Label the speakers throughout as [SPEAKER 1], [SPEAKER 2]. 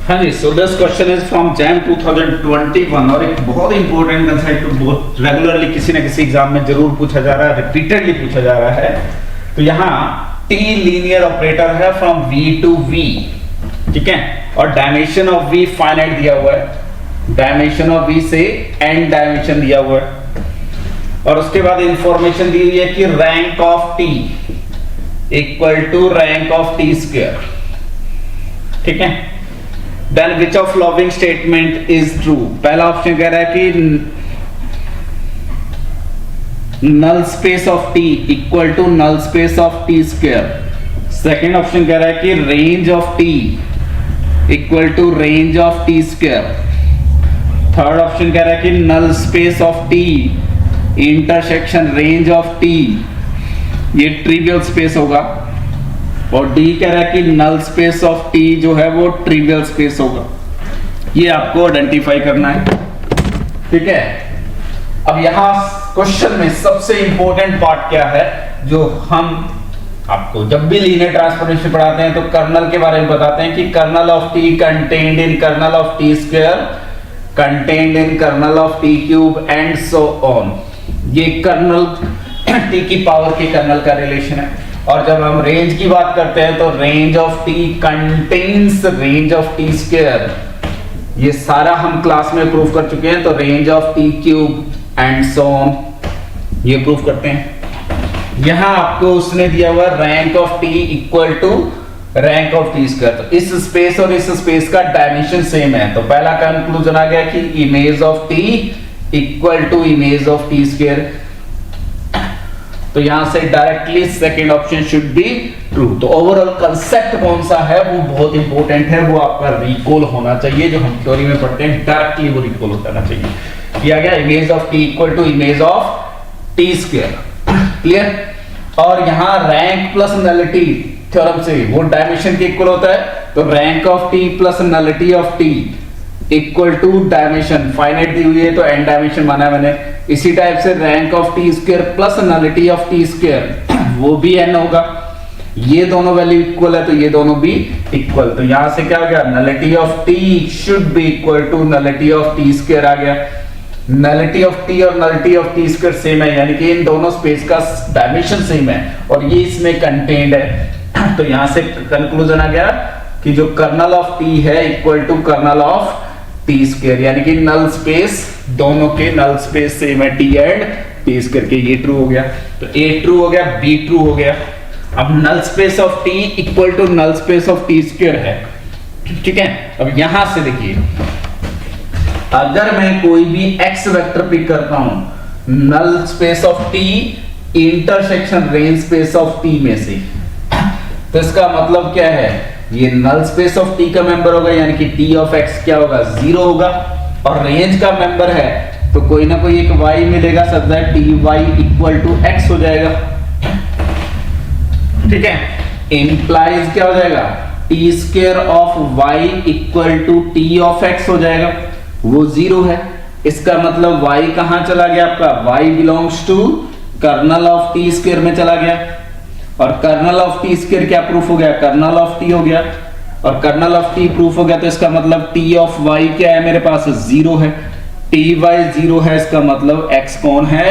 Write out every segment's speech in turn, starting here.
[SPEAKER 1] हाँ जी, so this question is from JAM 2021 और एक बहुत इंपॉर्टेंट कंसेप्ट, बहुत रेगुलरली किसी ना किसी एग्जाम में जरूर पूछा जा रहा है, रिपीटेडली पूछा जा रहा है। तो यहाँ टी लीनियर ऑपरेटर है फ्रॉम V टू V, ठीक है, और डायमेंशन ऑफ V फाइनाइट दिया हुआ है, डायमेंशन ऑफ V से n डायमेंशन दिया हुआ है, और उसके बाद इंफॉर्मेशन दी हुई है कि rank of T equal to rank of T square, ठीक है। Then which of following statement is true? पहला ऑप्शन कह रहा है कि null space of T equal to null space of T square. Second option कह रहा है कि range of T equal to range of T square. Third option कह रहा है कि null space of T intersection range of T, ये trivial space होगा, और डी कह रहा है कि नल स्पेस ऑफ टी जो है वो ट्रिवियल स्पेस होगा। ये आपको आइडेंटिफाई करना है, ठीक है। अब यहां क्वेश्चन में सबसे इंपॉर्टेंट पार्ट क्या है, जो हम आपको जब भी लीनियर ट्रांसफॉर्मेशन पढ़ाते हैं तो कर्नल के बारे में बताते हैं कि kernel of T contained in kernel of T square, contained in kernel of T cube and so on. ये कर्नल टी की पावर के कर्नल का रिलेशन है। और जब हम रेंज की बात करते हैं तो range of T contains range of T square, ये सारा हम क्लास में प्रूव कर चुके हैं। तो range of T cube and so on, ये प्रूव करते हैं। यहां आपको उसने दिया हुआ rank of T equal to rank of T square, तो इस स्पेस और इस स्पेस का डायमेंशन सेम है। तो पहला कंक्लूजन आ गया कि image of T equal to image of T square. तो यहां से directly second option should be true. तो ओवरऑल कंसेप्ट कौन सा है वो बहुत इंपॉर्टेंट है, वो आपका रिकॉल होना चाहिए। जो हम थ्योरी में पढ़ते हैं डायरेक्टली वो रिकॉल होना चाहिए। किया गया image of T equal to image of T square, clear. और यहां रैंक प्लस नलिटी थ्योरम से वो डायमेंशन के इक्वल होता है। तो rank of T plus nullity of T equal to dimension, finite दी हुई है तो n डायमेंशन माना है मैंने। इसी टाइप से rank of T square plus nullity of T square, वो भी n होगा। ये दोनों वैल्यू इक्वल है तो ये दोनों भी इक्वल। तो यहां से क्या हो गया, nullity of T should be equal to nullity of T square आ गया। नलिटी ऑफ टी और nullity of T square same है, यानी कि इन दोनों स्पेस का डायमेंशन सेम है और ये इसमें कंटेन्ड है। तो यहां से कंक्लूजन आ गया कि जो कर्नल ऑफ टी है equal to kernel of T square, यानी कि नल स्पेस, दोनों के नल स्पेस सेम है, टी एंड टी स्क्वायर के। ये ट्रू हो गया, तो ए ट्रू हो गया, बी ट्रू हो गया। अब null space of T equal to null space of T square है, ठीक है। अब यहां से देखिए, अगर मैं कोई भी एक्स वेक्टर पिक करता हूं null space of T intersection range space of T में से, तो इसका मतलब क्या है, ये नल स्पेस ऑफ टी का मेंबर होगा, यानी कि टी ऑफ एक्स क्या होगा, 0 होगा। और रेंज का मेंबर है तो कोई ना कोई एक y मिलेगा, such that T y equal to x हो जाएगा, ठीक है। इंप्लाइज क्या हो जाएगा, T square of y equal to T of x हो जाएगा, वो 0 है। इसका मतलब y कहां चला गया आपका, y belongs to kernel of T square में चला गया। और कर्नल ऑफ टी स्क्वायर क्या प्रूफ हो गया, कर्नल ऑफ टी हो गया। और कर्नल ऑफ टी प्रूफ हो गया तो इसका मतलब टी ऑफ वाई क्या है, मेरे पास 0 है। टी वाई 0 है, इसका मतलब एक्स कौन है,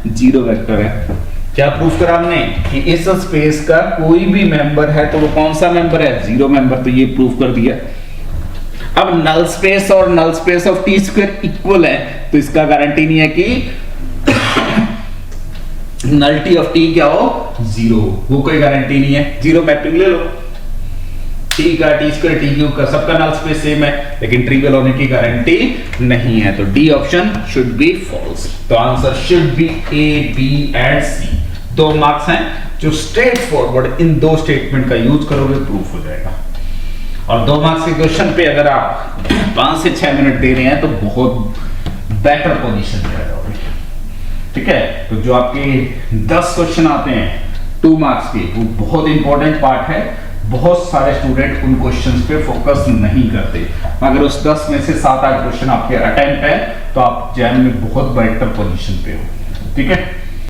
[SPEAKER 1] 0 वेक्टर है। क्या प्रूफ करा हमने कि इस स्पेस का कोई भी मेंबर है तो वो कौन सा मेंबर है, 0 मेंबर। तो ये प्रूफ कर दिया। अब नल स्पेस और null space of T square equal है तो इसका गारंटी नहीं है कि नलिटी ऑफ टी क्या हो, 0, वो कोई गारंटी नहीं है। 0 मैपिंग ले लो, टी का, टी स्क्वायर, टी क्यूब का, सबका नल स्पेस सेम है, लेकिन ट्रिवियल होने की गारंटी नहीं है। तो D option should be false. तो answer should be A, B and C. 2 marks हैं जो स्ट्रेट फॉरवर्ड इन 2 स्टेटमेंट का यूज करोगे प्रूफ हो जाएगा। और 2 मार्क्स के क्वेश्चन पे अगर आप 5 से 6 मिनट दे रहे हैं तो बहुत बेटर पोजीशन पे आ जाओगे, ठीक है। तो जो आपके 10 क्वेश्चन आते हैं 2 मार्क्स के, वो बहुत इंपॉर्टेंट पार्ट है। बहुत सारे स्टूडेंट उन क्वेश्चंस पे फोकस नहीं करते। अगर उस 10 में से 7-8 क्वेश्चन आपके अटेम्प्ट है तो आप जैम में बहुत बेटर पोजीशन पे हो, ठीक है।